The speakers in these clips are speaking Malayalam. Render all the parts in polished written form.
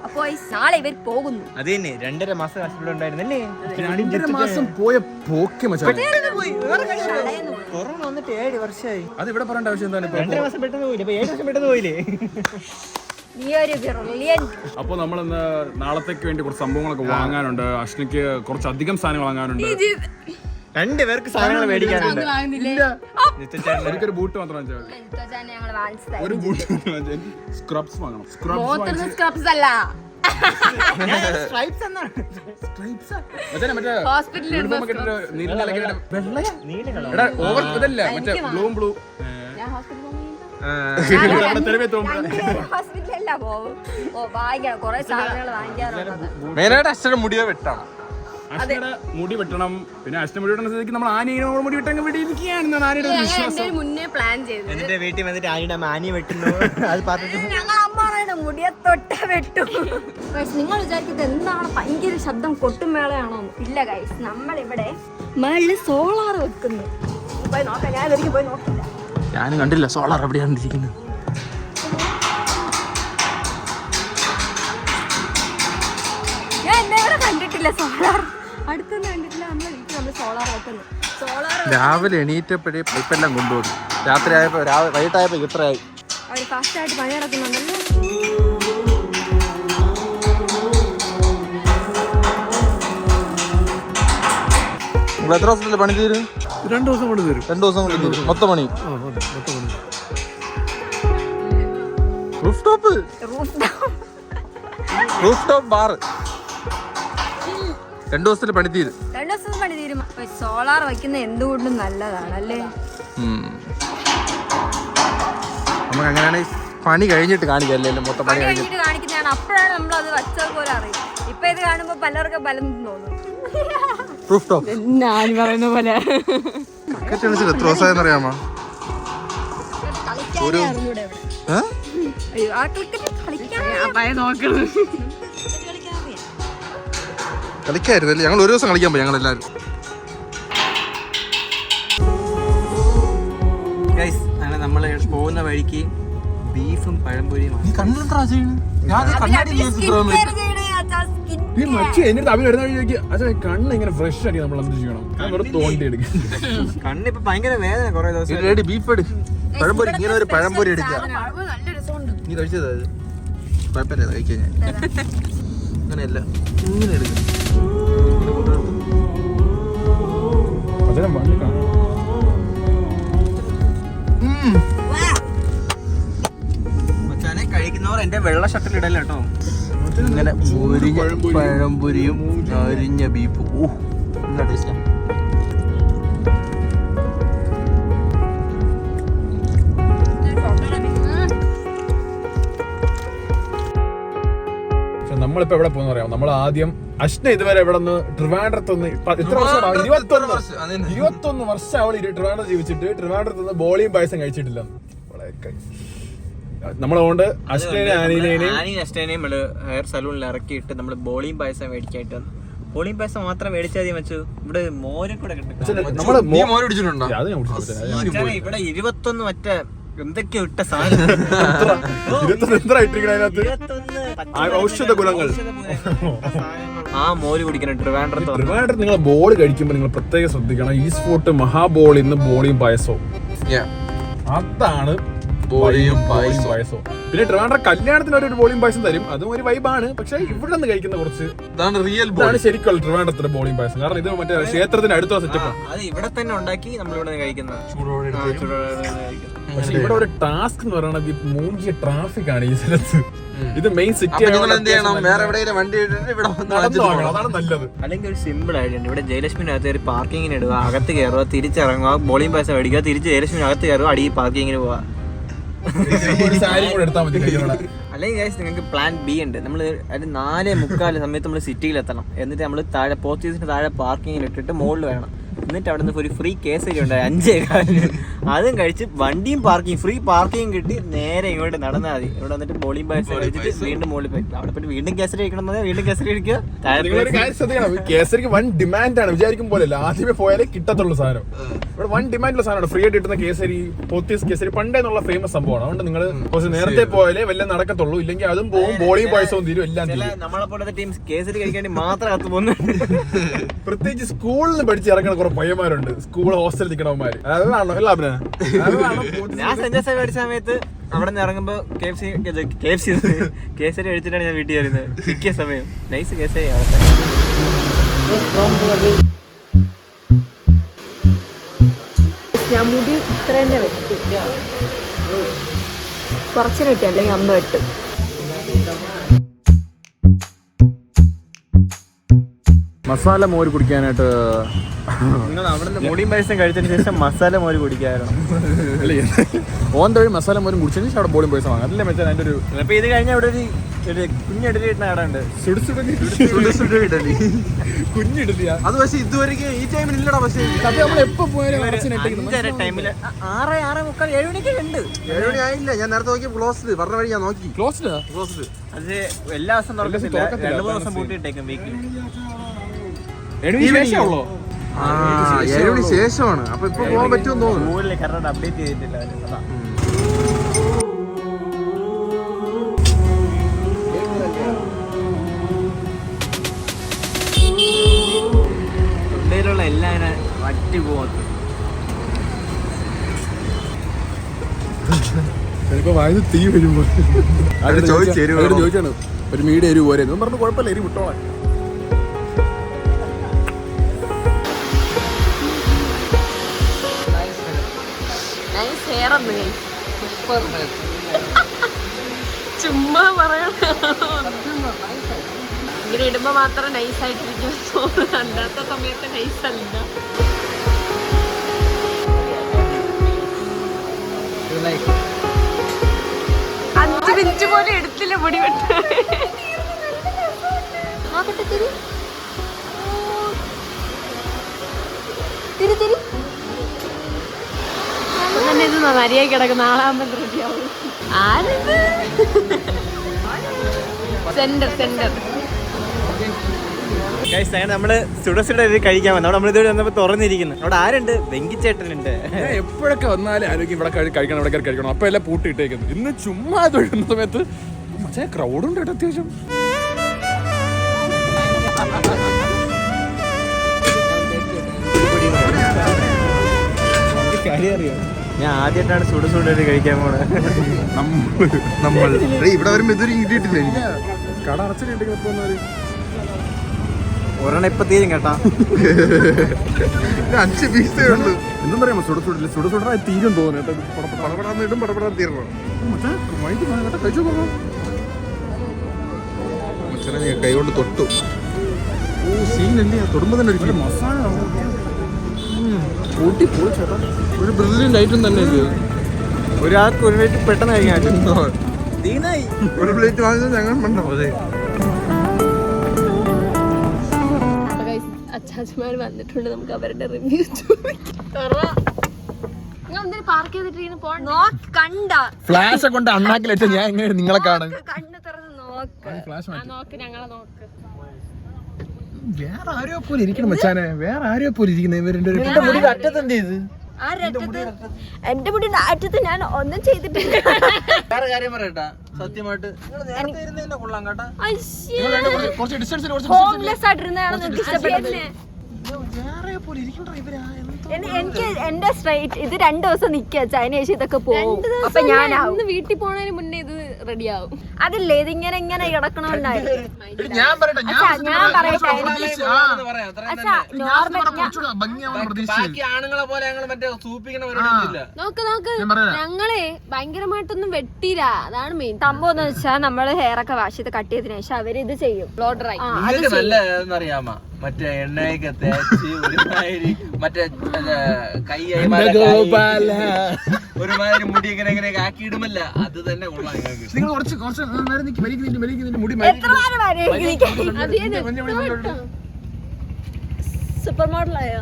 അപ്പൊ നാളെ ഇവർ പോകുന്നു. അത് തന്നെ 2.5 മാസം ഹോസ്പിറ്റലിൽ ഉണ്ടായിരുന്നല്ലേ? 2.5 മാസം പോയ പോക്ക് മച്ചാനെ. കൊറോണ വന്നിട്ട് 7 വർഷമായി. അത് ഇവിടെ പറയേണ്ട ആവശ്യം എന്താണ്? 2.5 മാസം പെട്ടെന്ന് പോയില്ലേ? 7 വർഷം പെട്ടെന്ന് പോയില്ലേ? അപ്പൊ നമ്മൾ നാളത്തേക്ക് വേണ്ടി കുറച്ച് സംഭവങ്ങളൊക്കെ വാങ്ങാനുണ്ട്. അശ്നിക്ക് കുറച്ചധികം സാധനങ്ങൾ വാങ്ങാനുണ്ട്. 2 പേർക്ക് സാധനങ്ങൾ മേടിക്കാനുണ്ട്. എനിക്കൊരു ബൂട്ട് മാത്രം വാങ്ങിച്ചാൽ മതി. ഒരു ബൂട്ട് സ്ക്രബ്സ് വാങ്ങണം. സ്ക്രബ്സ് അല്ല, മുടിയോ വെട്ടാണ്. അശ്നയുടെ മുടി വെട്ടണം. പിന്നെ അശ്ന മുടി വെട്ടണ സ്ഥിതിക്ക് നമ്മൾ ആനയോട് മുടി വെട്ടാൻ വേണ്ടിയിരിക്കുകയാണെന്നാണ് ആനയുടെ വിശ്വാസം. മുന്നേ പ്ലാൻ ചെയ്തു. എന്നിട്ട് വീട്ടിൽ വന്നിട്ട് ആനയുടെ ആനി വെട്ടുന്നു. അത് ഞങ്ങൾ മുടിയെ തൊട്ട വെട്ടു. നിങ്ങൾ വിചാരിക്കുന്നത് എന്താണ് ഭയങ്കര ശബ്ദം കൊട്ടുമേളയാണോ? ഇല്ല ഗൈസ്, നമ്മളിവിടെ മേളില് സോളാർ വെക്കുന്നു. പോയി നോക്കാം, ഞാൻ ഒരിക്കലും പോയി നോക്കില്ല. ഞാനും കണ്ടില്ല സോളാർ എവിടെയാണ് ഇരിക്കുന്നത്. ഞാൻ എന്നെ കണ്ടിട്ടില്ല സോളാർ, അടുത്തൊന്നും കണ്ടിട്ടില്ല. നമ്മൾ സോളാർ വെക്കുന്നു. സോളാർ രാവിലെ എണീറ്റപ്പോഴേ പൈപ്പെല്ലാം കൊണ്ടുപോകും. രാത്രി ആയപ്പോ വൈകിട്ടായപ്പോ ഇത്രയായി. അവർ ഫാസ്റ്റായിട്ട് പണി നടക്കുന്നുണ്ടല്ലോ. എത്ര ദിവസത്തില് പണി തീരും? 2 ദിവസം കൊണ്ട് തരും. 2 ദിവസം കൊണ്ട് തീരും മൊത്തം പണി. റൂഫ് ടോപ്പ് ബാർ 2 ദിവസത്തിൽ പണി തീരും. 2 ദിവസത്തിൽ പണി തീരും. സോളാർ വയ്ക്കുന്ന എന്തുകൊണ്ടും നല്ലതാണ് അല്ലേ? നമുക്ക് അങ്ങനെയാണെങ്കിൽ പണി കഴിഞ്ഞിട്ട് കാണിക്കല്ലേ? മൊത്തം പണി കഴിഞ്ഞിട്ട് കാണിക്കുന്നതാണ്. അപ്പോഴാണ് നമ്മൾ അത് വച്ചത് പോലെ അറിയും. ഇപ്പൊ ഇത് കാണുമ്പോ പലർക്കും ബലം തോന്നും. റൂഫ് ടോപ്പ് ഞാൻ പറയുന്ന പോലെ എത്ര ദിവസമായെന്ന് അറിയാമോ? കളിക്കായിരുന്നല്ലേ? ഞങ്ങൾ ഒരു ദിവസം കളിക്കാൻ പോയി, ഞങ്ങൾ എല്ലാവരും. നമ്മള് പോകുന്ന വഴിക്ക് ബീഫും പഴംപൊരിയും. കണ്ണ് ഇങ്ങനെ ഫ്രഷ് ആക്കി നമ്മൾ എന്ത് ചെയ്യണം? തോണ്ടി എടുക്കും. കണ്ണിപ്പോ ഭയങ്കര വേദന കുറെ ദിവസം. ബീഫ് എടു, പഴംപൊരി. ഇങ്ങനെ ഒരു പഴംപൊരി എടുക്കുക. നീ കഴിച്ചത് അത് കുഴപ്പമില്ല, കഴിക്കാൻ. ഞാൻ അങ്ങനെയല്ല, ഇങ്ങനെ എടുക്കും. മച്ചാനെ കഴിക്കുന്നവർ എന്റെ വെള്ള ഷർട്ടിൽ ഇടല്ല കേട്ടോ. ഇങ്ങനെ പഴംപൊരിയും അരിഞ്ഞ ബീഫും. നല്ല ടേസ്റ്റാണ്. നമ്മളിപ്പോ എവിടെ പോകുന്ന പറയാം. നമ്മൾ ആദ്യം അശ്ന ഇതുവരെ ഇവിടെ നിന്ന് ട്രിവാൻഡ്രത്തുനിന്ന് എത്ര വർഷം? 21 വർഷം അവൾ ട്രിവാൻഡ്രം ജീവിച്ചിട്ട് ട്രിവാൻഡ്രത്ത് നിന്ന് ബോളിയും പായസം കഴിച്ചിട്ടില്ല. നമ്മളതുകൊണ്ട് അശ്നേനെയും ഹെയർ സലൂണിൽ ഇറക്കിയിട്ട് നമ്മള് ബോളിയും പായസം മേടിക്കായിട്ട്. ബോളിയും പായസം മാത്രം മേടിച്ചാൽ മതി വെച്ചു. ഇവിടെ മോരും കൂടെ ഇവിടെ 21 മറ്റേ എന്തൊക്കെയോ ഇട്ട സാധനം. ഔഷധ ഗുണങ്ങൾ. ആ മോര് കുടിക്കണം ട്രിവാൻഡ്രത്ത്. ട്രിവാൻഡ്രത്ത് നിങ്ങൾ ബോളി കഴിക്കുമ്പോൾ നിങ്ങൾ പ്രത്യേകം ശ്രദ്ധിക്കണം. ഈ സ്പോട്ട് മഹാബോളി ഇന്ന് ബോളിയും പായസവും. അതാണ് ബോളിയും പായസവും. പിന്നെ ട്രിവാൻഡ്രം കല്യാണത്തിന് ഒരു ബോളിയും പായസം തരും, അതും ഒരു വൈബാണ്. പക്ഷെ ഇവിടെ നിന്ന് കഴിക്കുന്ന കുറച്ച് ഇതാണ് ശരിക്കുള്ള ട്രിവാൻഡ്രത്തിന്റെ ബോളിയും പായസം. കാരണം ഇത് മറ്റേ ക്ഷേത്രത്തിന് അടുത്ത സെറ്റപ്പ്. അത് ഇവിടെ തന്നെ ഉണ്ടാക്കി നമ്മളിവിടെ കഴിക്കുന്നത്. പക്ഷെ ഇവിടെ ഒരു ടാസ്ക് എന്ന് പറയുന്നത് ഈ മൂഞ്ചിയ ട്രാഫിക് ആണ് ഈ സ്ഥലത്ത്. ഇത് മെയിൻ സിറ്റി. അതാണ് നല്ലത്. അല്ലെങ്കിൽ ഒരു സിമ്പിൾ ഐഡിയ ഉണ്ട്. ഇവിടെ ജയലക്ഷ്മിന്റെ അകത്ത് കയറി പാർക്കിങ്ങിന് ഇടുക, അകത്ത് കയറുക, തിരിച്ചിറങ്ങുക, ബോളിയും പൈസ മേടിക്കുക, തിരിച്ച് ജയലക്ഷ്മിന് അകത്ത് കയറുക, അടി പാർക്കിങ്ങിന് പോവാ. അല്ലെങ്കിൽ ഗൈസ് നിങ്ങൾക്ക് പ്ലാൻ ബി ഉണ്ട്. നമ്മൾ ഒരു 4:45 സമയത്ത് നമ്മൾ സിറ്റിയിൽ എത്തണം. എന്നിട്ട് നമ്മൾ താഴെ പോസ്റ്റ് താഴെ പാർക്കിങ്ങിൽ ഇട്ടിട്ട് മുകളിൽ വേണം. എന്നിട്ട് അവിടെ നിന്ന് ഒരു ഫ്രീ കേസരി ഉണ്ടായി 5 അതും കഴിച്ച് വണ്ടിയും ഫ്രീ പാർക്കിംഗ് കിട്ടി. നേരെ ഇങ്ങോട്ട് നടന്നാൽ മതി. ഇവിടെ വന്നിട്ട് ബോളിംഗ് പായസം കഴിച്ചിട്ട് വീണ്ടും മോളിൽ പോയി അവിടെ പോയി വീണ്ടും കേസരി കഴിക്കണം. വീണ്ടും കേസരി കഴിക്കുക. കേസരിക്ക് വൺ ഡിമാൻഡ് ആണ്, വിചാരിക്കും പോലെ ആദ്യമേ പോയാലേ കിട്ടത്തുള്ളൂ സാധനം. ഇവിടെ വൺ ഡിമാൻഡുള്ള സാധനമാണ് ഫ്രീ ആയിട്ട് കിട്ടുന്ന കേസരി. പോത്തീസ് കേസരി പണ്ടേന്നുള്ള ഫേമസ് സംഭവമാണ്. അതുകൊണ്ട് നിങ്ങൾ കുറച്ച് നേരത്തെ പോയാലേ വല്ല നടക്കത്തുള്ളൂ. ഇല്ലെങ്കിൽ അതും പോവും, ബോളിംഗ് പായസവും തീരും, എല്ലാം തീരും. നമ്മളെ പോലത്തെ ടീം കേസരി കഴിക്കാൻ മാത്രം അകത്ത് പോകുന്നുണ്ട്. പ്രത്യേകിച്ച് സ്കൂളിൽ നിന്ന് പഠിച്ച് ഇറങ്ങുന്ന കുറെ പയ്യന്മാരുണ്ട്, സ്കൂൾ ഹോസ്റ്റലിൽ നിൽക്കണവന്മാര്. അതാണോ എല്ലാ ഞാൻ സെന്റ് ജോസഫ് പഠിച്ച സമയത്ത് അവിടെ നിന്ന് ഇറങ്ങുമ്പോ കേസരി കഴിച്ചിട്ടാണ് ഞാൻ വീട്ടിൽ വരുന്നത്. മിക്ക സമയം നൈസ് കേസരി. ഞാൻ മുടി ഇത്ര തന്നെ വെട്ടു, കുറച്ചിന് വെട്ടി, അല്ലെങ്കിൽ അമ്മ വെട്ടും. മസാല മോര് കുടിക്കാനായിട്ട് നിങ്ങൾ അവിടെ മുടിയും പായസം കഴിച്ചതിന് ശേഷം മസാല മോര് കുടിക്കാറുണ്ട്. ഓൻ തൊഴിൽ മസാല മോരും കുടിച്ചതിന് ശേഷം അവിടെ ബോളിംഗ് പായസം വാങ്ങാം. അതല്ലേ മെച്ചാൽ അതിൻ്റെ ഒരു. അപ്പൊ ഇത് കഴിഞ്ഞാൽ അവിടെ ഒരു കുഞ്ഞിടലി കിട്ടുന്ന കട ഉണ്ട്. കുഞ്ഞിടില്ല അത് പക്ഷെ ഇതുവരെയ്ക്ക് ഈ ടൈമിൽ ഇല്ലടാ. പക്ഷേ നമ്മൾ എപ്പോ പോയാലും 5:30 ടൈമില് 6:45 7 മണിക്ക് ഉണ്ട്. 7 മണി ആയില്ല. ഞാൻ നേരത്തെ നോക്കി ക്ലോസ്ഡ് പറഞ്ഞ വഴി ഞാൻ നോക്കി. ക്ലോസ്ഡ് അത് എല്ലാ ദിവസം തുറക്കത്തില്ല, 2-3 ദിവസം പൂട്ടിയിട്ടേക്കും വീക്കിൽ. 7 ശേഷമുള്ളൂ. 7 മണി ശേഷമാണ്. അപ്പൊ ഇപ്പൊ പോകാൻ പറ്റുമെന്ന് തോന്നുന്നു. ഗൂഗിളിൽ കറക്റ്റ് അപ്ഡേറ്റ് ചെയ്തിട്ടില്ല അവര്. ുള്ള എല്ലാം ഇങ്ങനെ വറ്റി പോകുന്നു. ചിലപ്പോ വായു തീ വരുമ്പോ ചോദിച്ചാണ് ചോദിച്ചാണ് ഒരു മീഡിയ എരിവ് പോരെ പറഞ്ഞു. കുഴപ്പമില്ല, എരി വിട്ടോളാം. ചുമ്മാ പറയണ ഇങ്ങനെ ഇടുമ്പോ മാത്രം നൈസായിട്ടിരിക്കും, അല്ലാത്ത സമയത്ത് നൈസല്ല. 5 മിനിറ്റ് പോലും എടുത്തില്ല മുടി വെട്ട്. ഇത് മര്യാദ കിടക്കുന്ന ആളാകുമ്പോ റെഡിയാവും. ആരിത്? സെന്റർ നമ്മള് സുഡസുടെ ഇത് കഴിക്കാൻ വന്നു. നമ്മൾ ഇതുവരെ വന്നപ്പോ തുറന്നിരിക്കുന്നു. അവിടെ ആരുണ്ട്? വെങ്കിച്ചേട്ടനുണ്ട്. എപ്പോഴൊക്കെ വന്നാലും ആരോഗ്യം ഇവിടെ കഴിക്കണം, ഇവിടെ കഴിക്കണം. അപ്പൊ എല്ലാം പൂട്ടിയിട്ടേക്കുന്നു. ഇന്ന് ചുമ്മാ തൊഴുന്ന സമയത്ത് പക്ഷേ ക്രൗഡുണ്ട് കേട്ടോ അത്യാവശ്യം. കാര്യം അറിയോ, ഞാൻ ആദ്യമായിട്ടാണ് സുഡസുഡ് കഴിക്കാൻ പോണത്. നമ്മൾ ഇവിടെ വരുമ്പോ ഇതൊരു കിട്ടിയിട്ടില്ല എനിക്ക്. കട അടച്ചിട്ടുണ്ടെങ്കിൽ ഒരെണ്ണം ഇപ്പൊ തീരും കേട്ടാ. 5 പീസേ ഉള്ളൂ. എന്നും പറയാമോ സുഡസുഡായി തീരും തോന്നുന്നു. പടപടാന്ന് ഇടും, പടപടാൻ തീരണം. കഴിച്ചു പോകാം. കൈ കൊണ്ട് തൊട്ടു. സീനല്ലേ, തൊടുമ്പോ തന്നെ ഒരു മസാല പൊട്ടി പൊളിച്ചേട്ടാ. ഒരു ബ്രില്യൻ്റ് ഐറ്റം തന്നെ ഇത്. ഒരാൾക്ക് ഒരു പ്ലേറ്റ് പെട്ടെന്ന് കഴിക്കാൻ ഒരു പ്ലേറ്റ് വാങ്ങിയത് ഞങ്ങൾ വേണ്ട. അച്ചാച്ചമാർ വന്നിട്ടുണ്ട്, നമുക്ക് അവരുടെ റിവ്യൂ ഫ്ലാഷ് കൊണ്ട് അണ്ണാക്കിലിട്ട് ഞാൻ എങ്ങനെ നിങ്ങളെ കാണും. കണ്ണ് തുറന്ന് നോക്ക്, ഞങ്ങളെ നോക്ക്. വേറെ ആരോ പോലെ ഇരിക്കണം മച്ചാനെ, വേറെ ആരോ പോലെ ഇരിക്കുന്ന ഇവരുടെ അറ്റത്തെന്ത് ചെയ്ത്. എന്റെ മുടി അറ്റത്ത് ഞാൻ ഒന്നും ചെയ്തിട്ടില്ല. വേറെ കാര്യം പറയട്ടാ, സത്യമായിട്ട് കൊള്ളാം കേട്ടാ. ഹോംലെസ് ആയിട്ടിരുന്നാണ് നിങ്ങൾക്ക് ഇഷ്ടപ്പെട്ടത്. എനിക്ക് എന്റെ സ്ട്രൈറ്റ് ഇത് 2 ദിവസം നിൽക്കുക, അതിനുശേഷം ഇതൊക്കെ പോകും. അപ്പൊ ഞാൻ വീട്ടിൽ പോണതിന് മുന്നേ ഇത് റെഡിയാവും. അതില്ലേ, ഇതിങ്ങനെ ഇങ്ങനെ കിടക്കണോണ്ടായിരുന്നു. ഞാൻ പറയട്ടെ, നോക്ക് ഞങ്ങളെ ഭയങ്കരമായിട്ടൊന്നും വെട്ടില്ല. അതാണ് മെയിൻ സംഭവം എന്ന് വെച്ചാൽ നമ്മള് ഹെയർ ഒക്കെ വാഷ് ചെയ്ത് കട്ട് ചെയ്തതിനു ശേഷം അവര് ഇത് ചെയ്യും, ബ്ലോ ഡ്രൈ. അറിയാമോ, മറ്റേ എണ്ണയൊക്കെ തേച്ച് മറ്റേ കൈ ഒരുമാതിരി മുടി ഇങ്ങനെ ഇങ്ങനെ ആക്കിയിടുമല്ല, അത് തന്നെ കൊള്ളാം. നിങ്ങൾ കുറച്ച് മുടി സൂപ്പർ മോഡലായോ?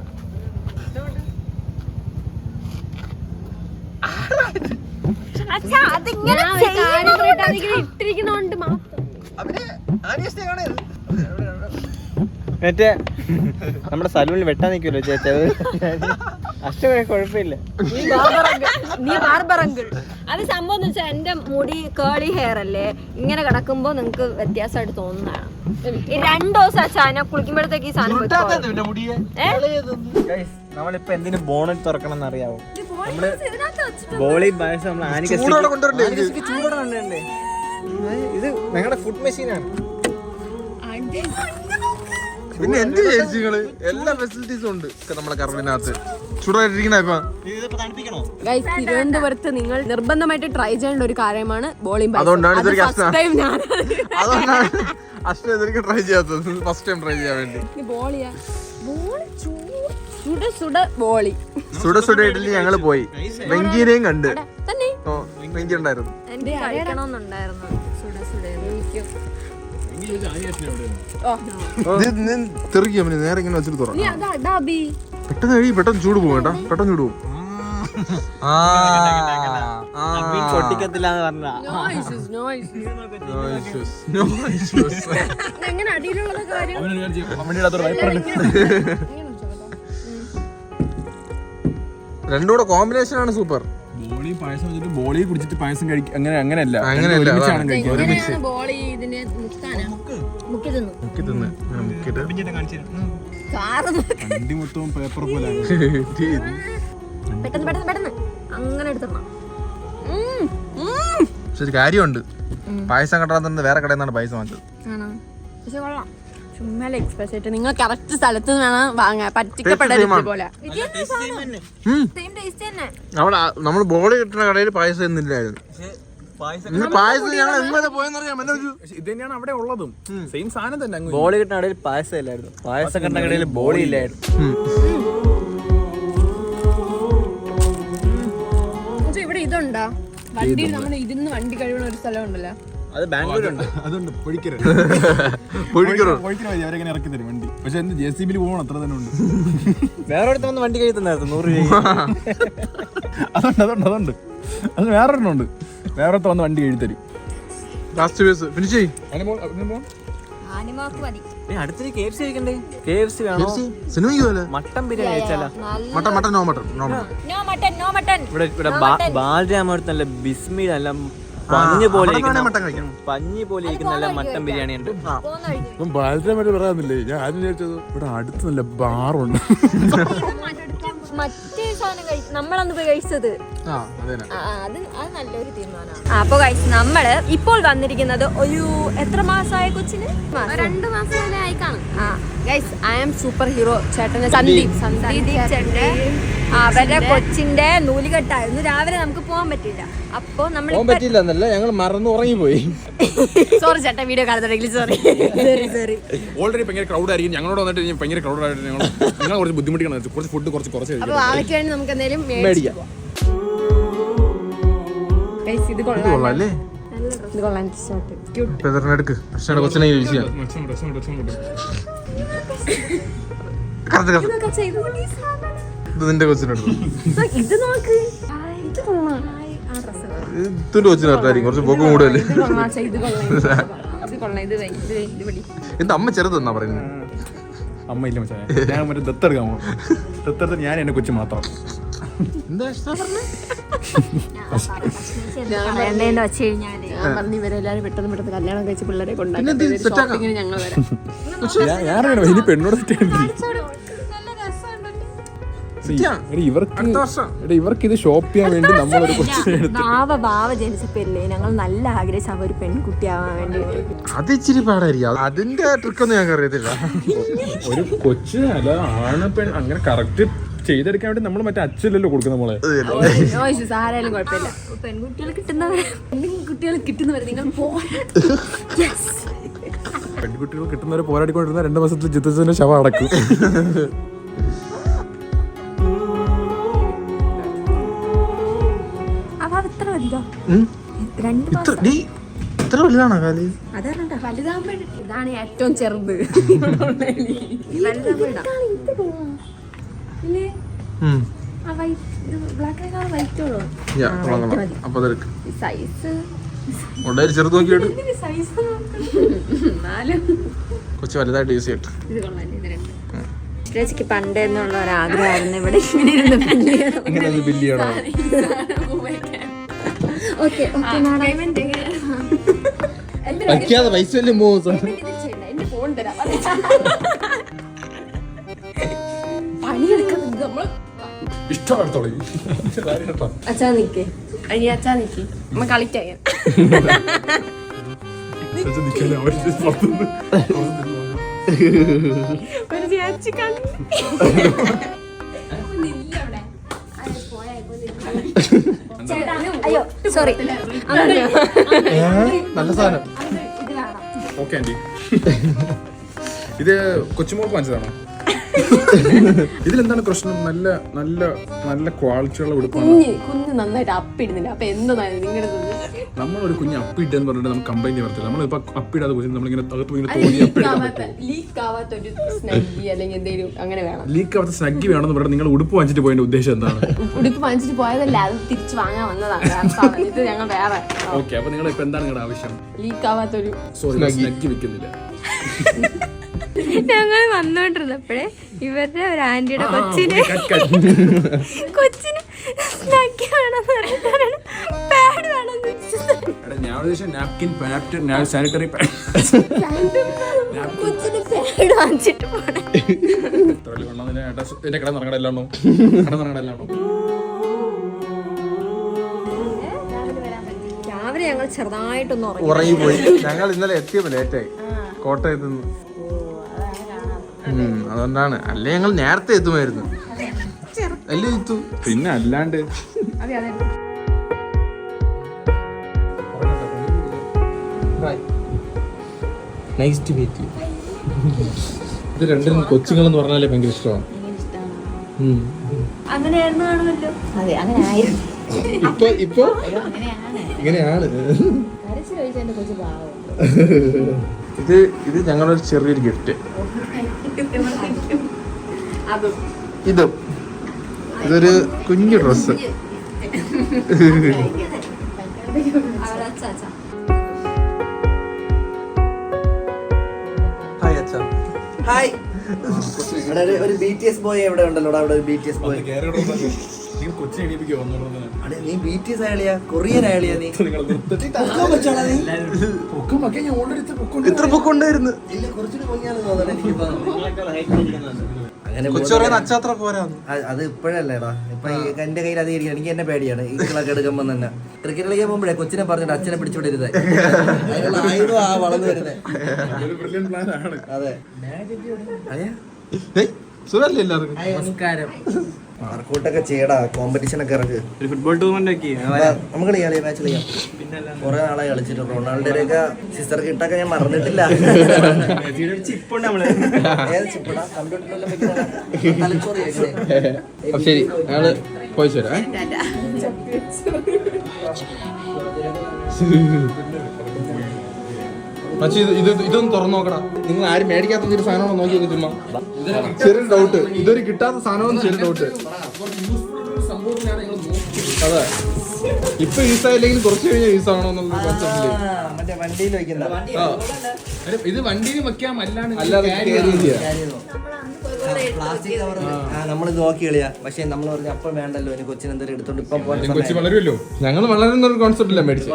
അച്ഛാ അതിങ്ങനെ ഇട്ടിരിക്കുന്നോണ്ട് മാത്രം മറ്റേ നമ്മുടെ സലൂണിൽ വെട്ടാൻ നിൽക്കുമല്ലോ ചേച്ചി, അത് അഷ്ടമേ കുഴപ്പമില്ല. നീ ബാർബർ അങ്കിൾ. അത് സംഭവം എന്ന് വെച്ചാൽ എന്റെ മുടി കേളി ഹെയർ അല്ലേ, ഇങ്ങനെ കിടക്കുമ്പോ നിങ്ങക്ക് വ്യത്യാസമായിട്ട് തോന്നുന്നതാണ്. 2 ദിവസം അച്ഛാ ഞാൻ കുളിക്കുമ്പോഴത്തേക്ക് ഈ സാധനം നമ്മളിപ്പോ എന്തിനു ബോണറ്റ് തുറക്കണം എന്നറിയാവോ? നമ്മള് ബോളി പായസം നമ്മൾ ചൂടോടെ കൊണ്ടുവരണ്ടേ? ഇത് ഞങ്ങളുടെ ഫുഡ് മെഷീനാണ്. പിന്നെ എന്ത് ചേച്ചി നിങ്ങള് എല്ലാ ഫെസിലിറ്റീസും ഉണ്ട് നമ്മളെ കറവിനകത്ത്. ചൂടായിട്ടിരിക്കണ തിരുവനന്തപുരത്ത് നിങ്ങൾ നിർബന്ധമായിട്ട് ട്രൈ ചെയ്യേണ്ട ഒരു കാര്യമാണ് ബോളിംഗ് പായസം. അതുകൊണ്ടാണ് ഇതൊരു അതുകൊണ്ടാണ് അഷ്ടം ഇതൊരിക്കലും ട്രൈ ചെയ്യാത്തത്. ഫസ്റ്റ് ടൈം ട്രൈ ചെയ്യാൻ വേണ്ടി. ബോളിയാ സുട സുട ബോളി സുട സുട ഇഡലി ഞങ്ങള് പോയി. വെങ്കീനെയും കണ്ട്. തന്നെ വെങ്കി ഉണ്ടായിരുന്നു. എന്റെ കഴിക്കണമെന്നുണ്ടായിരുന്നു സുട സുട. തെറിക്കും നേരെ ഇങ്ങനെ വെച്ചിട്ട് തുറ. ഡാബി പെട്ടെന്ന് കഴിയും, പെട്ടെന്ന് ചൂട് പോകും കേട്ടോ, പെട്ടെന്ന് ചൂട് പോകും. പൊട്ടിക്കത്തില്ലാന്ന് പറഞ്ഞ എങ്ങനെ അടിയിലുള്ള കാര്യം രണ്ടും കൂടെ കോമ്പിനേഷൻ ആണ് സൂപ്പർ. ബോളി പായസം വെച്ചിട്ട് ബോളി കുടിച്ചിട്ട് പായസം കഴിക്കും, അങ്ങനെയല്ല അങ്ങനെയല്ല. ഒരുമിച്ച് ബോളി ഇതിനെ മുക്കി തിന്നു. മുക്കി തിന്ന് അങ്ങനെ മുക്കിട്ട് വണ്ടി മൊത്തവും പേപ്പർ പോലെ. പെട്ടെന്ന് പെട്ടെന്ന് പെട്ടെന്ന് അങ്ങനെ എടുത്തിടണം. പക്ഷെ ഒരു കാര്യമുണ്ട്, പായസം കണ്ടാൽ തന്നെ വേറെ കടയിൽ നിന്നാണ് പായസം വാങ്ങിച്ചത്. പക്ഷെ കൊള്ളാം. ചുമ്മാ എക്സ്പ്രസ് ആയിട്ട് നിങ്ങൾ കറക്റ്റ് സ്ഥലത്ത് വേണം വാങ്ങാൻ, പറ്റിക്കപ്പെടരുത് പോലെ. സെയിം ടേസ്റ്റ് തന്നെ. അവിടെ നമ്മൾ ബോളി കിട്ടുന്ന കടയിൽ പായസം ഒന്നുമില്ലായിരുന്നു. പായസം ഞങ്ങൾ എങ്ങനെ പോയെന്നറിയാം. ഇത് തന്നെയാണ് അവിടെ ഉള്ളതും, സെയിം സാധനം തന്നെ. ബോളി കിട്ടുന്ന കടയിൽ പായസം ഇല്ലായിരുന്നു, പായസം കിട്ടുന്ന കടയിൽ ബോളി ഇല്ലായിരുന്നു. ഇവിടെ ഇതുണ്ടാ വണ്ടി, നമ്മൾ ഇരുന്ന് വണ്ടി കഴിയുന്ന ഒരു സ്ഥലം ഉണ്ടല്ലോ, അത് ബാംഗ്ലൂരുണ്ട്. അതുണ്ട് പൊഴിക്കര അവരെങ്ങനെ ഇറക്കി തരും വണ്ടി. പക്ഷെ എന്ത് JCB പോകണം, അത്ര തന്നെ ഉണ്ട്. വേറെ അടുത്ത് വന്ന് വണ്ടി കഴിയുന്നുണ്ടായിരുന്നു 100 രൂപ. അതുണ്ട് അത് വേറൊരെണ്ണമുണ്ട്, വേറെ വന്ന് വണ്ടി കഴി തരും. ലാസ്റ്റ് പീസ് ഫിനിഷ് ചെയ്യ്. ആനിമാക്ക് മതി. അടുത്തൊരു KFC കഴിക്കണ്ടേ? KFC വേണോ? സിനിമയ്ക്ക് പോലെ മട്ടൻ ബിരിയാണി കഴിച്ചാലോ? Mutton no mutton no mutton no mutton. ഇവിടെ ബാലരാമടുത്ത് നല്ല ബിസ്മി നല്ല പഞ്ഞ് പോലെ മട്ടൻ കഴിക്കണം. പഞ്ഞി പോലെ ഇരിക്കുന്ന നല്ല മട്ടൻ ബിരിയാണി ഉണ്ട്. ഇപ്പം ബാലരാമായിട്ട് പറയാന്നില്ലേ, ഞാൻ ആദ്യം വിചാരിച്ചത് ഇവിടെ അടുത്ത് നല്ല ബാറുണ്ട്. മറ്റേ സാധനം നമ്മളന്ന് പോയി കഴിച്ചത്, അത് നല്ലൊരു തീരുമാനമാണ്. അപ്പൊ കഴിച്ച് നമ്മള് ഇപ്പോൾ വന്നിരിക്കുന്നത് ഒരു എത്ര മാസമായ കൊച്ചിന് 2 മാസം ആയി കാണും. Guys I am superhero ചേട്ടന് സന്ദീപ് ചേട്ടന്റെ അവരുടെ കൊച്ചിന്റെ നൂലുകെട്ടായിരുന്നു. രാവിലെ നമുക്ക് പോകാൻ പറ്റില്ല. അപ്പൊ നമ്മൾ പറ്റില്ല എന്നല്ല, ഞങ്ങൾ മറന്നു ഉറങ്ങിപ്പോയി. സോറി ചേട്ടാ, വീഡിയോ കാണുന്നുണ്ടെങ്കിൽ സോറി. ഓൾറെഡി ഭയങ്കര ക്രൗഡ് ആയിരിക്കും. ഞങ്ങളോട് വന്നിട്ട് ഭയങ്കര ക്രൗഡ് ആയിട്ട് നിങ്ങൾ കുറച്ച് ബുദ്ധിമുട്ടിക്കണം. കുറച്ച് ഫുഡ് കുറച്ച് അപ്പൊ ആൾക്ക് വേണ്ടി നമുക്ക് എന്തെങ്കിലും മേടിക്കാം. ഇത് കൊള്ളാം, കൊള്ളാല്ലേ? ഇത് കൊള്ളാം. എടുക്ക് കൊച്ചിനെ യൂസ് ചെയ്യാം. ഇത് നിന്റെ കൊച്ചിനെടുത്തു. ഇത് നോക്ക്, ഇതിന്റെ കൊച്ചിനെടുത്തായിരിക്കും കുറച്ച് പൊക്കം കൂടുതല്. എന്താ അമ്മ ചെറുതെന്നാ പറയുന്നത്? അമ്മ ഇല്ല മച്ചാ, ഞാൻ മറ്റേ ദത്തെടുക്കാൻ പോകും. ദത്തെടുത്ത് ഞാൻ എന്നെ കൊച്ചു മാത്രം. എന്താ ഇഷ്ടം പറഞ്ഞേ? പറയണ്ടേന്ന് വെച്ച് കഴിഞ്ഞാല് ഞാൻ പറഞ്ഞു ഇവരെല്ലാരും പെട്ടെന്ന് കല്യാണം കഴിച്ച് പിള്ളേരെ പിന്നെ ഇത് set ആക്കാം. കൊണ്ടാക്കി ഞങ്ങൾ വരാം. ഞാൻ ഇനി പെണ്ണോട് ഇവർക്ക് ഇത് ഷോപ്പ് ചെയ്യാൻ വേണ്ടി നമ്മളൊരു കൊച്ചിനെ എടുത്ത് ഭാവ ജനിച്ചപ്പല്ലേ ഞങ്ങൾ നല്ല ആഗ്രഹിച്ച ഒരു പെൺകുട്ടിയാവാൻ വേണ്ടി. അത് ഇച്ചിരി പാടായിരിക്കും. അതിന്റെ ട്രിക്കൊന്നും ഞങ്ങൾക്ക് അറിയത്തില്ല. ഒരു കൊച്ചു അല്ല ആണ് പെൺ അങ്ങനെ കറക്റ്റ് ചെയ്തെടുക്കാൻ വേണ്ടി നമ്മൾ മറ്റേ അച്ഛനല്ലോ കൊടുക്കുന്ന നമ്മളെ. ആരായാലും കുഴപ്പമില്ല. പെൺകുട്ടികൾ കിട്ടുന്നവരെ നിങ്ങൾ പെൺകുട്ടികൾ കിട്ടുന്നവരെ പോരാടിക്കൊണ്ടിരുന്ന 2 മാസത്തിൽ ജിത്തസിന്റെ ശവം അടക്കും. ഇത്ര വലുതാണോ കാല്? ഇതാണ് ഏറ്റവും ചെറുത്. ബ്ലാക്ക് കളർ വൈറ്റ് ഉള്ളൂ അപ്പൊ അതെടുക്ക്. സൈസ് ഉണ്ടായി ചെറുത് നോക്കിയിട്ട് സൈസ് എന്നാലും കൊച്ചു വലുതായിട്ട് യൂസ് ചെയ്യട്ടെ. ഇത് കൊള്ളാം ഇത് രണ്ട്. ചേച്ചിക്ക് പണ്ടേ എന്നുള്ള ഒരാഗ്രഹമായിരുന്നു ഇവിടെ ഇങ്ങനെ ഇരുന്ന് ബില്ല് ചെയ്യണം. ഇങ്ങനെ ബില്ല് ചെയ്യണോ? ഓക്കെ വയ്ക്കാതെ പൈസ വല്ലതും പോകും. എന്റെ ഫോൺ തരാം പണിയെടുക്കുന്നത് നമ്മള് ഇഷ്ടപ്പെടുത്തോളൂ. അച്ഛാ നിക്കേ അയ്യ അച്ഛാ നിക്ക് നമ്മ കളിക്കാൻ ഒരു ചേച്ചി കണ്ടു അയ്യോ സോറി നല്ല സാധനം. Okay aunty. ഇത് കൊച്ചുമോൾക്ക് വാങ്ങിച്ചതാണോ? ഇതിലെന്താണ് പ്രശ്നം? നല്ല നല്ല നല്ല ക്വാളിറ്റിയുള്ള ഉടുപ്പാണ്. കുഞ്ഞ് നന്നായിട്ട് അപ്പിടുന്നില്ല അപ്പൊ എന്തായാലും നിങ്ങളുടെ നമ്മളൊരു കുഞ്ഞ് അപ്പിട്ടെന്ന് പറഞ്ഞിട്ട് നമുക്ക് കമ്പൈൻഡ് വരത്തില്ല. നമ്മളിപ്പോ അപ്പിടാതെ പോയി നമ്മളിങ്ങനെ അകത്ത് ഇങ്ങനെ തോന്നി അപ്പിടാൻ പറ്റും. ലീക്ക് ആവാത്ത ഒരു സ്നഗ്ഗി അല്ലെങ്കിൽ എന്തെങ്കിലും അങ്ങനെ വേണം. ലീക്ക് ആവാത്ത സ്നഗ്ഗി വേണമെന്ന് പറഞ്ഞാൽ നിങ്ങൾ ഉടുപ്പ് വാങ്ങിച്ചിട്ട് പോയതിന്റെ ഉദ്ദേശം എന്താണ്? ഉടുപ്പ് വാങ്ങിച്ചിട്ട് പോയതല്ല അത് തിരിച്ചു വാങ്ങാൻ വന്നതാണ്. ഇത് ഞങ്ങൾ വേറെ ഓക്കെ, അപ്പൊ നിങ്ങൾ ഇപ്പൊ എന്താണ് നിങ്ങളുടെ ആവശ്യം? ലീക്ക് ആവാത്തൊരു സോറി, സ്നഗ്ഗി വെക്കുന്നില്ല. ഞങ്ങൾ വന്നോണ്ടിരുന്നപ്പോഴേ ഇവരുടെ ഒരു ആന്റിയുടെ കൊച്ചിന് സ്നാക്ക് വേണമെന്ന് പറഞ്ഞിട്ടാണ് പാഡ് വേണമെന്ന് വെച്ചത്. ഞാൻ ഉദ്ദേശിച്ച നാപ്കിൻ, സാനിറ്ററി കൊച്ചിന് പാഡ് വാങ്ങിച്ചിട്ട് പോണേ. എന്റെ കട നിറങ്ങടല്ലാണോ? കട നിറങ്ങടല്ലാണോ? രാവിലെ ഞങ്ങൾ ചെറുതായിട്ടൊന്ന് ഉറങ്ങിപ്പോയി. ഞങ്ങൾ ഇന്നലെ എത്തിയപ്പോ ലേറ്റായി കോട്ടയത്ത് നിന്ന്. അതുകൊണ്ടാണ്. അല്ലെ ഞങ്ങൾ നേരത്തെ എത്തുമായിരുന്നു. അല്ലേ എത്തു. പിന്നെ അല്ലാണ്ട് നൈസ് ടു മീറ്റ് യു. ഇത് രണ്ടും കൊച്ചുങ്ങളെന്ന് പറഞ്ഞാലേ ഭയങ്കര ഇഷ്ടമാണ്. അങ്ങനെയായിരുന്നു കാണുമല്ലോ. അതെ അങ്ങനെ ആയിരുന്നു. ഇപ്പൊ ഇങ്ങനെയാണ്. ഇത് ഞങ്ങളൊരു ചെറിയൊരു ഗിഫ്റ്റ്. ഇതൊരു കുഞ്ഞു ഡ്രസ്സ്. ഹായ്. ഇവിടെ ഒരു BTS ബോയ് എവിടെ ഉണ്ടല്ലോ? അവിടെ ഒരു BTS ബോയ്. കൊച്ചിനെ എണീപ്പിക്കുമോ? നീ BTS അയാളിയാ? കൊറിയൻ അയാളിയാ നീ? ഇത്ര പൊക്കമുണ്ടായിരുന്നു. ഇല്ല, കുറച്ചുകൂടി പൊങ്ങിയാണെന്ന് തോന്നണം എനിക്കിപ്പോ. അങ്ങനെ കൊച്ചു പറയുന്ന അച്ചാത്ര പോരാന്ന്. അത് ഇപ്പോഴല്ലേടാ. ഇപ്പൊ എന്റെ കയ്യിൽ അധികം ഇരിക്കണം. എനിക്ക് എന്നെ പേടിയാണ് ഈ കളൊക്കെ എടുക്കുമ്പോ തന്നെ. ക്രിക്കറ്റ് കളിക്കാൻ പോകുമ്പോഴേ കൊച്ചിനെ പറഞ്ഞിട്ട് അച്ഛനെ പിടിച്ചുവിടരുത്. അതിനുള്ള ആയുധം ആ വളർന്നു വരുന്നത്. അതെ. സുഖല്ലേ എല്ലാവർക്കും? നമസ്കാരം. മാർക്കൗട്ടൊക്കെ ചെയ്യടാ. കോമ്പറ്റീഷൻ ഒക്കെ ഇറക്ക്. ഒരു ഫുട്ബോൾ ടൂർണമെന്റ് ഒക്കെ നമുക്ക് കളിയാ. മാച്ച് കളിയാം. കുറെ നാളായി കളിച്ചിട്ട്. റൊണാൾഡോയുടെ ഒക്കെ സിസ്റ്റർ കിട്ടൊക്കെ ഞാൻ മറന്നിട്ടില്ല. ചിപ്പുണ്ട് നമ്മള്. ഏത് ചിപ്പടാ? കമ്പ്യൂട്ടറിലെല്ലാം തലച്ചോറി. ശരി, ഞങ്ങള് പോയി തരാം. ഇതൊന്നും തുറന്നു നോക്കടാ. നിങ്ങൾ ആരും മേടിക്കാത്ത ഒരു സാധനമാണോ നോക്കി നോക്കി ചുമ്മാ. ചെറിയ ഡൗട്ട്. ഇതൊരു കിട്ടാത്ത സാധനമെന്ന് ചെറിയ ഡൗട്ട്. അതെ, ഇപ്പൊ യൂസ് ആയില്ലെങ്കിൽ കുറച്ച് കഴിഞ്ഞാൽ യൂസ് ആവണോ എന്നുള്ള കോൺസെപ്റ്റില്. മറ്റേ വണ്ടിയിൽ വെക്കുന്ന. ഇത് വണ്ടിയിൽ വെക്കാം, അല്ലാതെ പ്ലാസ്റ്റിക് കവർ. നമ്മളിത് നോക്കി കളിയാ. പക്ഷെ നമ്മൾ പറഞ്ഞ അപ്പം വേണ്ടല്ലോ, ഇനി കൊച്ചിന് എന്തെങ്കിലും എടുത്തോണ്ട് ഇപ്പം കൊച്ചി വളരുമല്ലോ. ഞങ്ങൾ വളരുന്ന ഒരു കോൺസെപ്റ്റില്ല മേടിച്ചത്.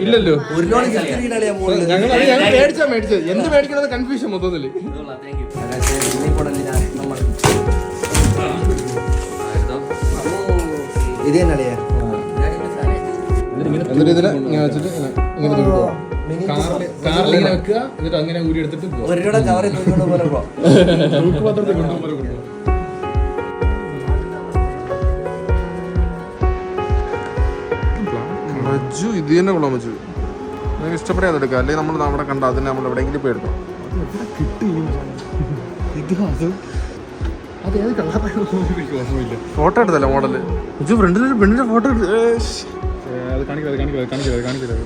ഇല്ലല്ലോ, ഞങ്ങൾ മേടിച്ചാ മേടിച്ചത്. എന്ത് മേടിക്കണമെന്ന് കൺഫ്യൂഷൻ മൊത്തത്തില്. ഇത് തന്നെയാ. എന്നിട്ട് ഇതിനെ ഇങ്ങനെ വെച്ചിട്ട് ഇങ്ങനെ തൂക്കുക. കാറിൽ ഇങ്ങനെ വെക്കുക. എന്നിട്ട് അങ്ങനെ ഊരി എടുത്തിട്ട് ഒരു രൂപ കവറിൽ തൂക്കിക്കൊണ്ട് പോലെ പോ. പത്രത്തിൽ കൊണ്ടുപോലെ കൊണ്ടുപോകും. മജ്ജു ഇത് തന്നെ കൊള്ളാം. മജ്ജു നിങ്ങൾക്ക് ഇഷ്ടപ്പെടാതെ എടുക്കുക. അല്ലെങ്കിൽ നമ്മൾ അവിടെ കണ്ട അതിനെ നമ്മൾ എവിടെയെങ്കിലും പോയി എടുക്കാം. Photo എടുത്തല്ലേ model? മജ്ജു ഫ്രണ്ടിൽ പെണ്ണിന്റെ ഫോട്ടോ എടുത്ത്. അത് കാണിക്കരുത്.